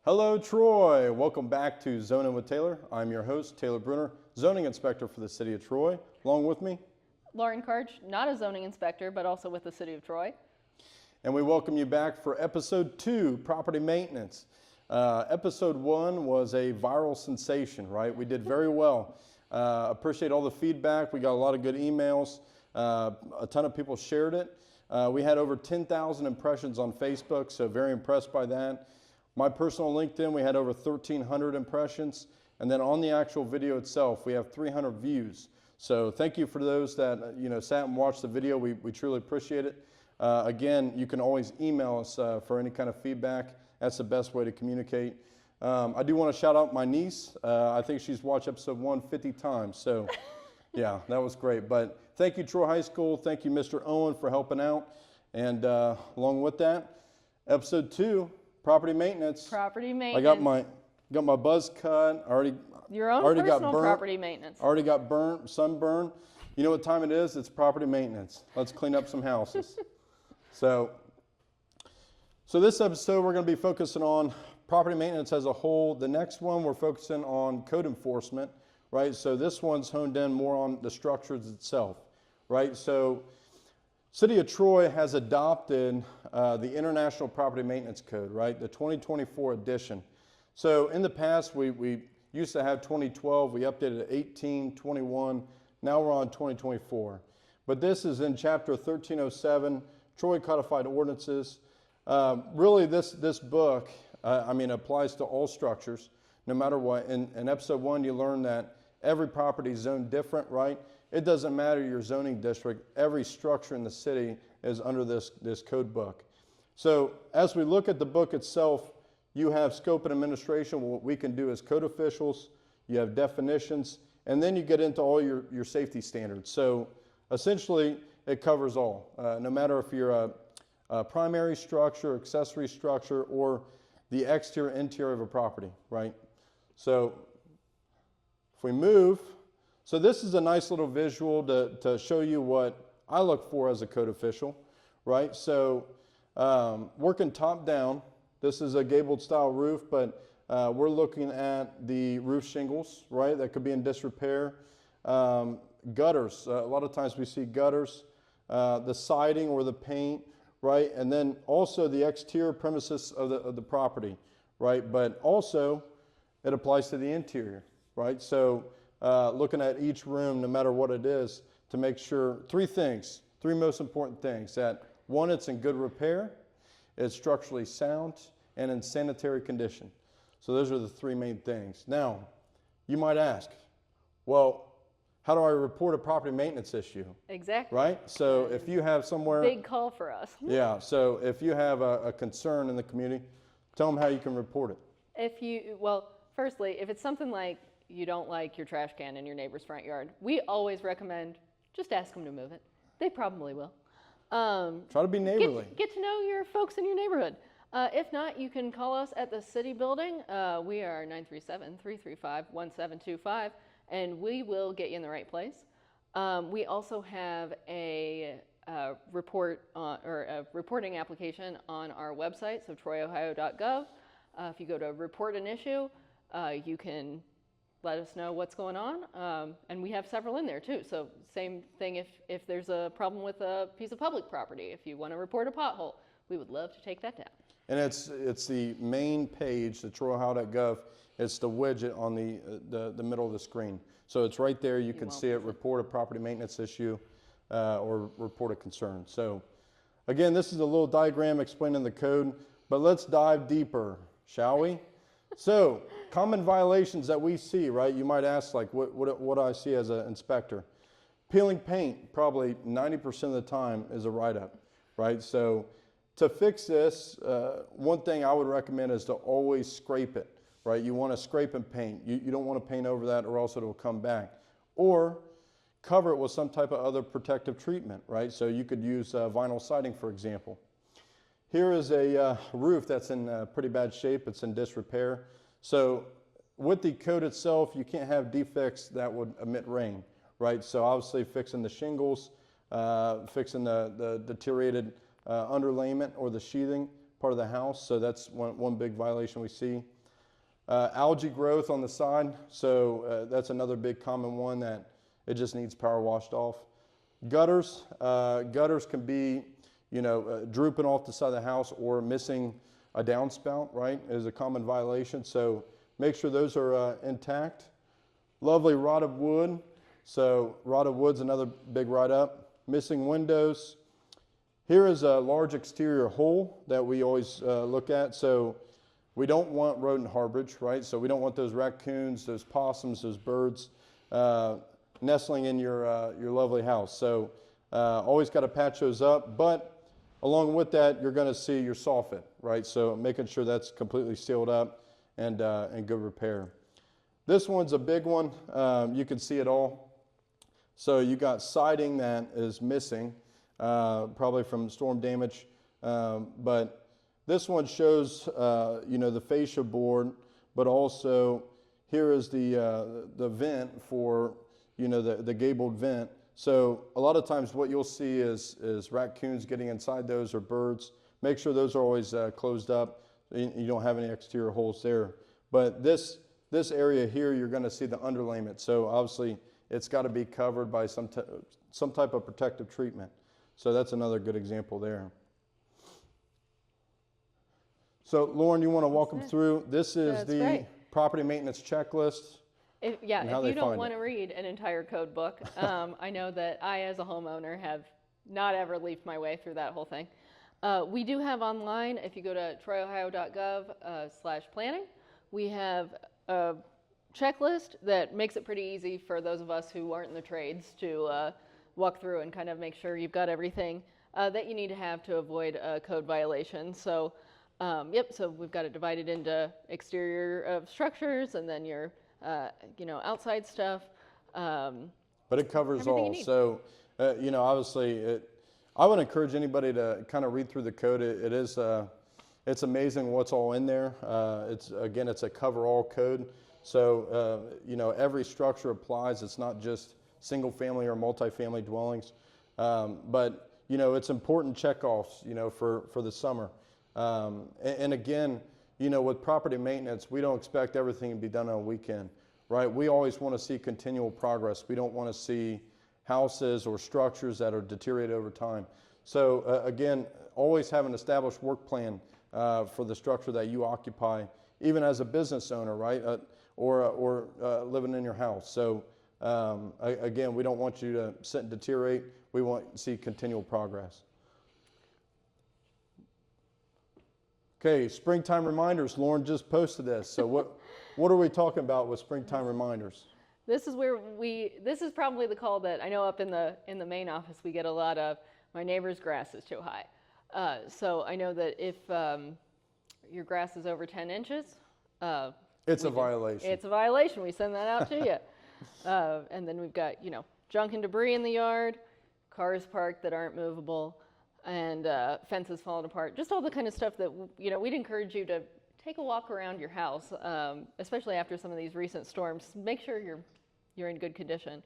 Hello, Troy. Welcome back to Zoning with Taylor. I'm your host, Taylor Bruner, zoning inspector for the city of Troy. Along with me, Lauren Karch, not a zoning inspector, but also with the city of Troy. and we welcome you back for episode 2, property maintenance. Episode 1 was a viral sensation, right? We did very well. Appreciate all the feedback. We got a lot of good emails. A ton of people shared it. We had over 10,000 impressions on Facebook, so very impressed by that. My personal LinkedIn, we had over 1,300 impressions. And then on the actual video itself, we have 300 views. So thank you for those that sat and watched the video. We truly appreciate it. Again, you can always email us for any kind of feedback. That's the best way to communicate. I do want to shout out my niece. I think she's watched episode 1 50 times. So yeah, that was great. But thank you, Troy High School. Thank you, Mr. Owen, for helping out. And along with that, episode 2, property maintenance. Property I maintenance. got my buzz cut. Your own already personal got burnt. property maintenance. Already got burnt, sunburn. You know what time it is? It's property maintenance. Let's clean up some houses. So this episode we're going to be focusing on property maintenance as a whole. The next one we're focusing on code enforcement, right? So this one's honed in more on the structures itself, right? So City of Troy has adopted the International Property Maintenance Code, right? The 2024 edition. So in the past, we used to have 2012. We updated it 18, 21. Now we're on 2024. But this is in Chapter 1307, Troy Codified Ordinances. Really, this book, applies to all structures, no matter what. In Episode 1, you learn that every property is zoned different, right? It doesn't matter your zoning district. Every structure in the city is under this code book. So as we look at the book itself, you have scope and administration, what we can do as code officials. You have definitions, and then you get into all your safety standards. So essentially, it covers all, no matter if you're a primary structure, accessory structure, or the exterior, interior of a property, right? So if we move, so this is a nice little visual to show you what I look for as a code official, right? So working top down, this is a gabled style roof, but we're looking at the roof shingles, right? That could be in disrepair. Gutters, a lot of times we see gutters, the siding or the paint, right? And then also the exterior premises of the property, right? But also it applies to the interior, right? So looking at each room, no matter what it is, to make sure three most important things: that one, it's in good repair, it's structurally sound, and in sanitary condition. So those are the three main things. Now, you might ask, well, how do I report a property maintenance issue? Exactly. Right? So if you have somewhere... Big call for us. Yeah, so if you have a concern in the community, tell them how you can report it. Firstly, if it's something like you don't like your trash can in your neighbor's front yard, we always recommend just ask them to move it. They probably will. Try to be neighborly. Get to know your folks in your neighborhood. If not, you can call us at the city building. We are 937-335-1725, and we will get you in the right place. We also have a reporting application on our website, so troyohio.gov. If you go to report an issue, you can let us know what's going on, and we have several in there too. So same thing if there's a problem with a piece of public property. If you want to report a pothole, we would love to take that down. And it's the main page, the troyohio.gov. It's the widget on the middle of the screen. So it's right there. You can see it, report a property maintenance issue or report a concern. So again, this is a little diagram explaining the code, but let's dive deeper, shall we? So common violations that we see, right? You might ask, like, what do I see as an inspector? Peeling paint, probably 90% of the time, is a write-up, right? So to fix this, one thing I would recommend is to always scrape it, right? You want to scrape and paint. You don't want to paint over that, or else it'll come back. Or cover it with some type of other protective treatment, right? So you could use vinyl siding, for example. Here is a roof that's in pretty bad shape. It's in disrepair. So with the code itself, you can't have defects that would emit rain, right? So obviously fixing the shingles, fixing the deteriorated underlayment or the sheathing part of the house. So that's one big violation we see. Algae growth on the side, so that's another big common one that it just needs power washed off. Gutters can be, drooping off the side of the house or missing a downspout, right, is a common violation. So make sure those are intact. Lovely rotted wood. So rotted wood's another big write-up. Missing windows. Here is a large exterior hole that we always look at. So we don't want rodent harborage, right? So we don't want those raccoons, those possums, those birds nestling in your lovely house. So always got to patch those up. But along with that, you're going to see your soffit, right? So making sure that's completely sealed up and in good repair. This one's a big one. You can see it all. So you got siding that is missing, probably from storm damage. But this one shows, the fascia board, but also here is the vent for, the gabled vent. So a lot of times what you'll see is raccoons getting inside those or birds. Make sure those are always closed up. You don't have any exterior holes there. But this area here, you're going to see the underlayment. So obviously it's got to be covered by some type of protective treatment. So that's another good example there. So Lauren, you want to walk them through? This is That's the great. property maintenance checklist. If you don't want to read an entire code book, I know that I, as a homeowner, have not ever leafed my way through that whole thing. We do have online, if you go to troyohio.gov/planning, we have a checklist that makes it pretty easy for those of us who aren't in the trades to walk through and kind of make sure you've got everything that you need to have to avoid a code violation. So, so we've got it divided into exterior of structures and then your outside stuff. But it covers all. need. So, obviously, I would encourage anybody to kind of read through the code. It's amazing what's all in there. It's a cover-all code. So, every structure applies. It's not just single-family or multifamily dwellings. But, it's important checkoffs, for the summer. And again, with property maintenance, we don't expect everything to be done on a weekend, right? We always want to see continual progress. We don't want to see houses or structures that are deteriorated over time. So again, always have an established work plan for the structure that you occupy, even as a business owner, right? Or living in your house. So again, we don't want you to sit and deteriorate. We want to see continual progress. Okay, springtime reminders. Lauren just posted this. So what are we talking about with springtime reminders? This is where this is probably the call that I know up in the main office we get a lot of, my neighbor's grass is too high. So I know that if your grass is over 10 inches, it's a violation. It's a violation. We send that out to you. And then we've got, junk and debris in the yard, cars parked that aren't movable, and fences falling apart. Just all the kind of stuff that, we'd encourage you to take a walk around your house, especially after some of these recent storms. Make sure you're in good condition.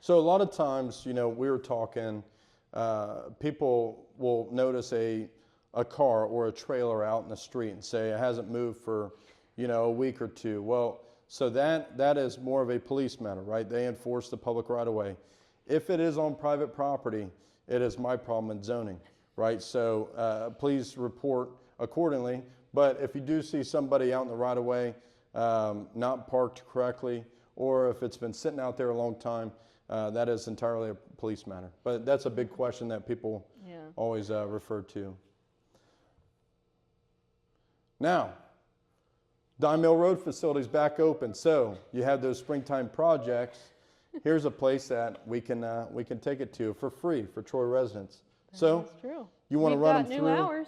So a lot of times, we were talking, people will notice a car or a trailer out in the street and say it hasn't moved for, a week or two. Well, so that is more of a police matter, right? They enforce the public right of way. If it is on private property, it is my problem in zoning, right? So please report accordingly. But if you do see somebody out in the right of way, not parked correctly, or if it's been sitting out there a long time, that is entirely a police matter. But that's a big question that people always refer to. Now, Dime Mill Road facility's back open. So you have those springtime projects. Here's a place that we can take it to for free for Troy residents. That's true. You want to run them through? New hours.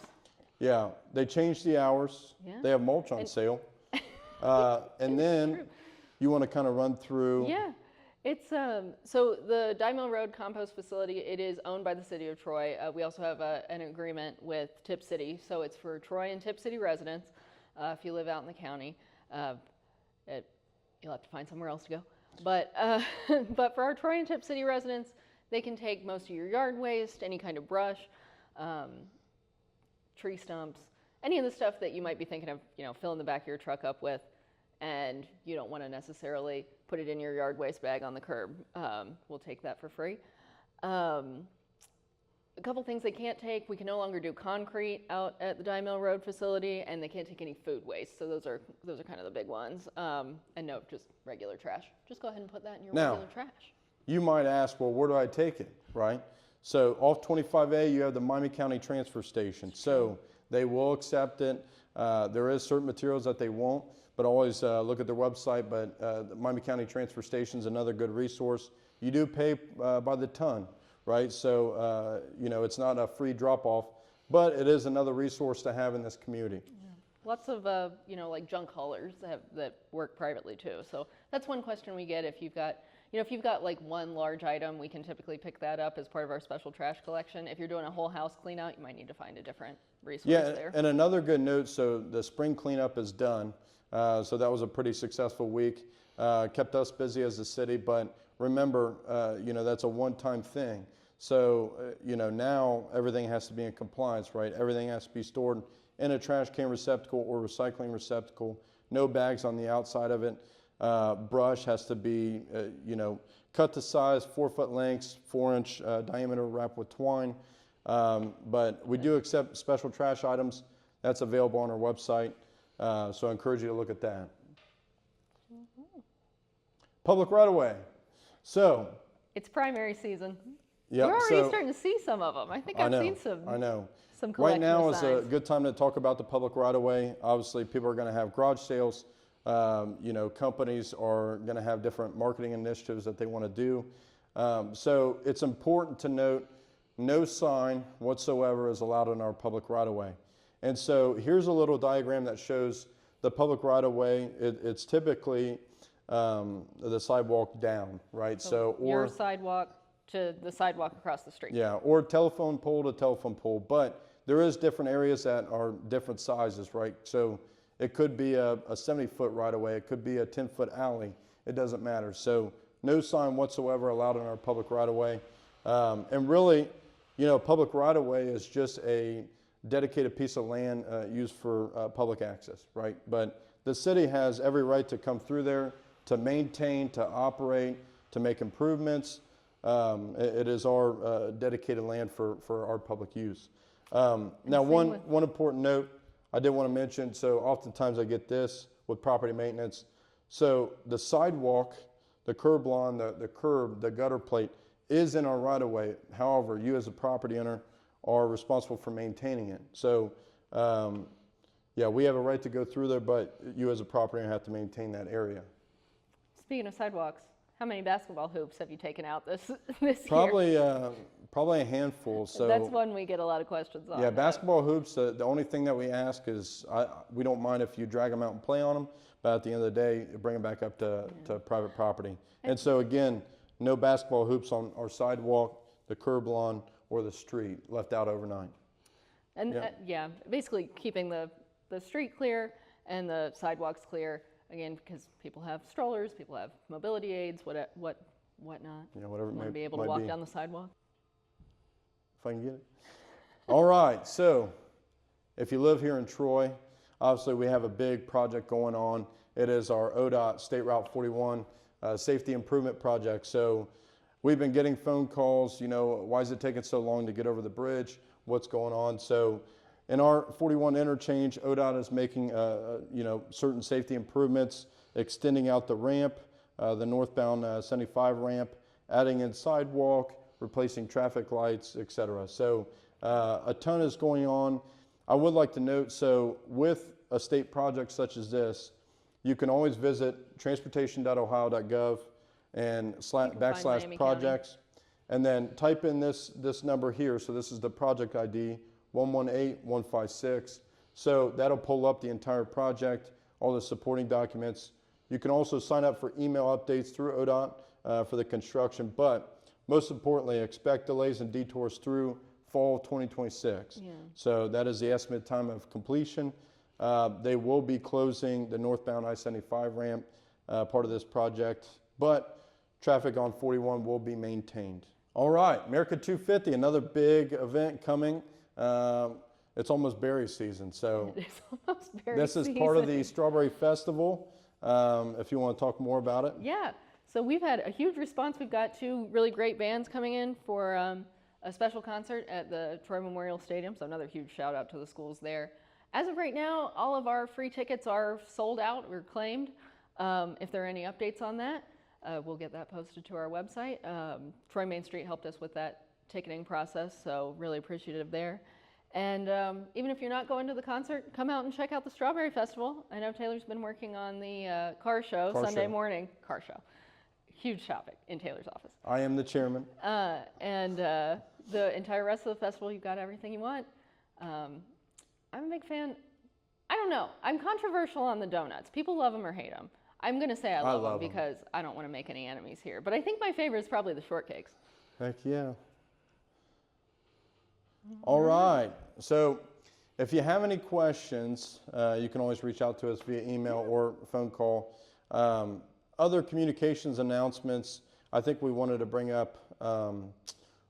Yeah, they changed the hours. Yeah. They have mulch on sale. And then you want to kind of run through. Yeah, it's so the Dime Mill Road compost facility, it is owned by the city of Troy. We also have an agreement with Tip City, so it's for Troy and Tip City residents. If you live out in the county, you'll have to find somewhere else to go. But but for our Troy and Tip City residents, they can take most of your yard waste, any kind of brush, tree stumps, any of the stuff that you might be thinking of, filling the back of your truck up with, and you don't want to necessarily put it in your yard waste bag on the curb. We'll take that for free. A couple things they can't take: we can no longer do concrete out at the Dye Mill Road facility, and they can't take any food waste. So those are kind of the big ones. And no, just regular trash. Just go ahead and put that in your Now, regular trash. You might ask, well, where do I take it, right? So off 25A, you have the Miami County Transfer Station. So they will accept it. There is certain materials that they won't, but always look at their website. But the Miami County Transfer Station is another good resource. You do pay by the ton, right? So, you know, it's not a free drop-off, but it is another resource to have in this community. Yeah. Lots of, you know, like junk haulers that work privately too. So that's one question we get. If you've got, you know, if you've got like one large item, we can typically pick that up as part of our special trash collection. If you're doing a whole house clean out, you might need to find a different resource there. And another good note, so the spring cleanup is done. So that was a pretty successful week. Kept us busy as a city, but remember, you know, that's a one-time thing. So, you know, now everything has to be in compliance, right? Everything has to be stored in a trash can receptacle or recycling receptacle. No bags on the outside of it. Brush has to be, you know, cut to size, 4-foot lengths, 4-inch diameter, wrapped with twine. But we do accept special trash items. That's available on our website. So I encourage you to look at that. Public right-of-way. So. It's primary season. Yep, We're already starting to see some of them. I think I've seen some. I know. Some right now signs. is a good time to talk about the public right-of-way. Obviously, people are going to have garage sales. You know, companies are going to have different marketing initiatives that they want to do. So it's important to note no sign whatsoever is allowed in our public right-of-way. And so here's a little diagram that shows the public right-of-way. It's typically the sidewalk down, right? So or your sidewalk to the sidewalk across the street. Yeah, or telephone pole to telephone pole. But there is different areas that are different sizes, right? So it could be a 70-foot right-of-way. It could be a 10-foot alley. It doesn't matter. So no sign whatsoever allowed in our public right-of-way. And really, you know, public right-of-way is just a dedicated piece of land used for public access, right? But the city has every right to come through there, to maintain, to operate, to make improvements. It is our dedicated land for our public use. Now, one important note I did want to mention, so oftentimes I get this with property maintenance. So the sidewalk, the curb lawn, the curb, the gutter plate is in our right-of-way. However, you as a property owner are responsible for maintaining it. So, yeah, we have a right to go through there, but you as a property owner have to maintain that area. Speaking of sidewalks, how many basketball hoops have you taken out this year? Probably a handful. So that's one we get a lot of questions on. Yeah, basketball hoops. The only thing that we ask is we don't mind if you drag them out and play on them, but at the end of the day, bring them back up to private property. And so again, no basketball hoops on our sidewalk, the curb lawn, or the street left out overnight. And yeah, basically keeping the street clear and the sidewalks clear. Again, because people have strollers, people have mobility aids, whatnot. Yeah, whatever. Want to be able to walk down the sidewalk. If I can get it. All right. So, if you live here in Troy, obviously we have a big project going on. It is our ODOT State Route 41 safety improvement project. So, we've been getting phone calls. You know, why is it taking so long to get over the bridge? What's going on? So. In our 41 interchange, ODOT is making, you know, certain safety improvements, extending out the ramp, the northbound 75 ramp, adding in sidewalk, replacing traffic lights, et cetera. So a ton is going on. I would like to note, so with a state project such as this, you can always visit transportation.ohio.gov and / projects, and then type in this number here. So this is the project ID. 118156. So that'll pull up the entire project, all the supporting documents. You can also sign up for email updates through ODOT for the construction, but most importantly, expect delays and detours through fall 2026. Yeah. So that is the estimated time of completion. They will be closing the northbound I-75 ramp, part of this project, but traffic on 41 will be maintained. All right, America 250, another big event coming. It's almost berry season, so it is almost berry this is season. part of the Strawberry Festival. if you want to talk more about it. Yeah, so we've had a huge response. We've got 2 really great bands coming in for a special concert at the Troy Memorial Stadium, so another huge shout out to the schools there. As of right now, all of our free tickets are sold out or claimed. If there are any updates on that, we'll get that posted to our website. Troy Main Street helped us with that ticketing process, so really appreciative there. And even if you're not going to the concert, come out and check out the Strawberry Festival. I know Taylor's been working on the car show Sunday morning. Car show. Huge topic in Taylor's office. I am the chairman. And the entire rest of the festival, you've got everything you want. I'm a big fan. I don't know. I'm controversial on the donuts. People love them or hate them. I'm going to say I love them because I don't want to make any enemies here. But I think my favorite is probably the shortcakes. Heck yeah. All right. So if you have any questions, you can always reach out to us via email or phone call. Other communications announcements, I think we wanted to bring up,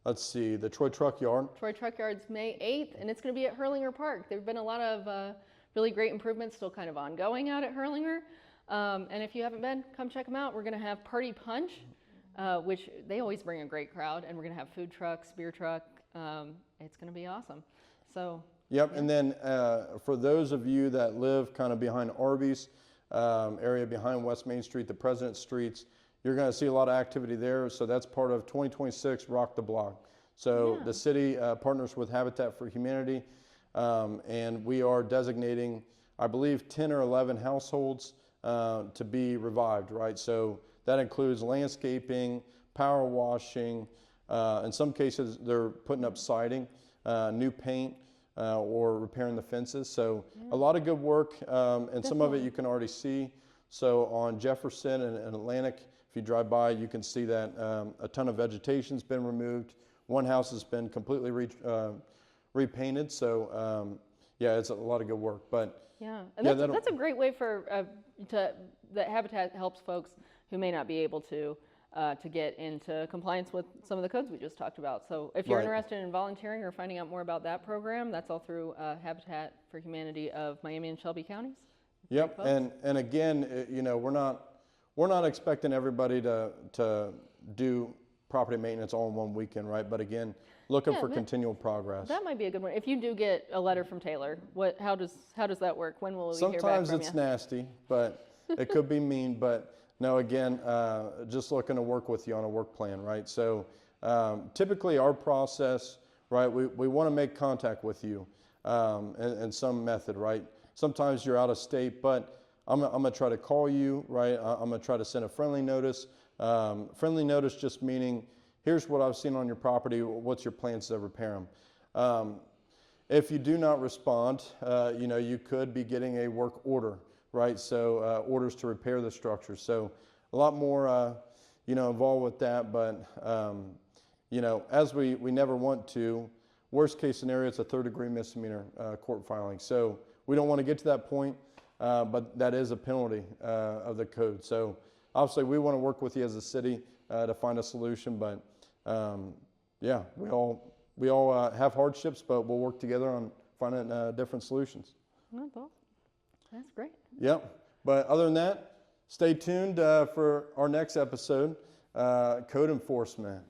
let's see, the Troy Truck Yard. Troy Truck Yard's May 8th, and it's going to be at Hurlinger Park. There have been a lot of really great improvements still kind of ongoing out at Hurlinger. And if you haven't been, come check them out. We're going to have Party Punch, which they always bring a great crowd, and we're going to have food trucks, beer truck. It's going to be awesome. So. Yep, and then for those of you that live kind of behind Arby's, area behind West Main Street, the President Streets, you're going to see a lot of activity there. So that's part of 2026 Rock the Block. So the city partners with Habitat for Humanity, and we are designating, I believe, 10 or 11 households to be revived, right? So that includes landscaping, power washing. In some cases, they're putting up siding, new paint, or repairing the fences. So a lot of good work, and some of it you can already see. So on Jefferson and Atlantic, if you drive by, you can see that a ton of vegetation's been removed. One house has been completely repainted. So yeah, it's a lot of good work. But yeah, and that's a great way for that Habitat helps folks who may not be able to get into compliance with some of the codes we just talked about. So if you're interested in volunteering or finding out more about that program, that's all through Habitat for Humanity of Miami and Shelby counties. Yep, and again, you know, we're not expecting everybody to do property maintenance all in one weekend, right? But again, looking for continual progress. That might be a good one. If you do get a letter from Taylor, how does that work? When will we hear back from you? Sometimes it's nasty, but it could be mean, but. No, again, just looking to work with you on a work plan, right? So typically our process, right, we want to make contact with you in some method, right? Sometimes you're out of state, but I'm going to try to call you, right? I'm going to try to send a friendly notice. Friendly notice just meaning, here's what I've seen on your property. What's your plans to repair them? If you do not respond, you know, you could be getting a work order. Right, so orders to repair the structure. So a lot more, you know, involved with that. But you know, as we never want to. Worst case scenario, it's a 3rd-degree misdemeanor court filing. So we don't want to get to that point, but that is a penalty of the code. So obviously, we want to work with you as a city to find a solution. But yeah, we all have hardships, but we'll work together on finding different solutions. That's awesome. That's great. Yep. But other than that, stay tuned for our next episode, code enforcement.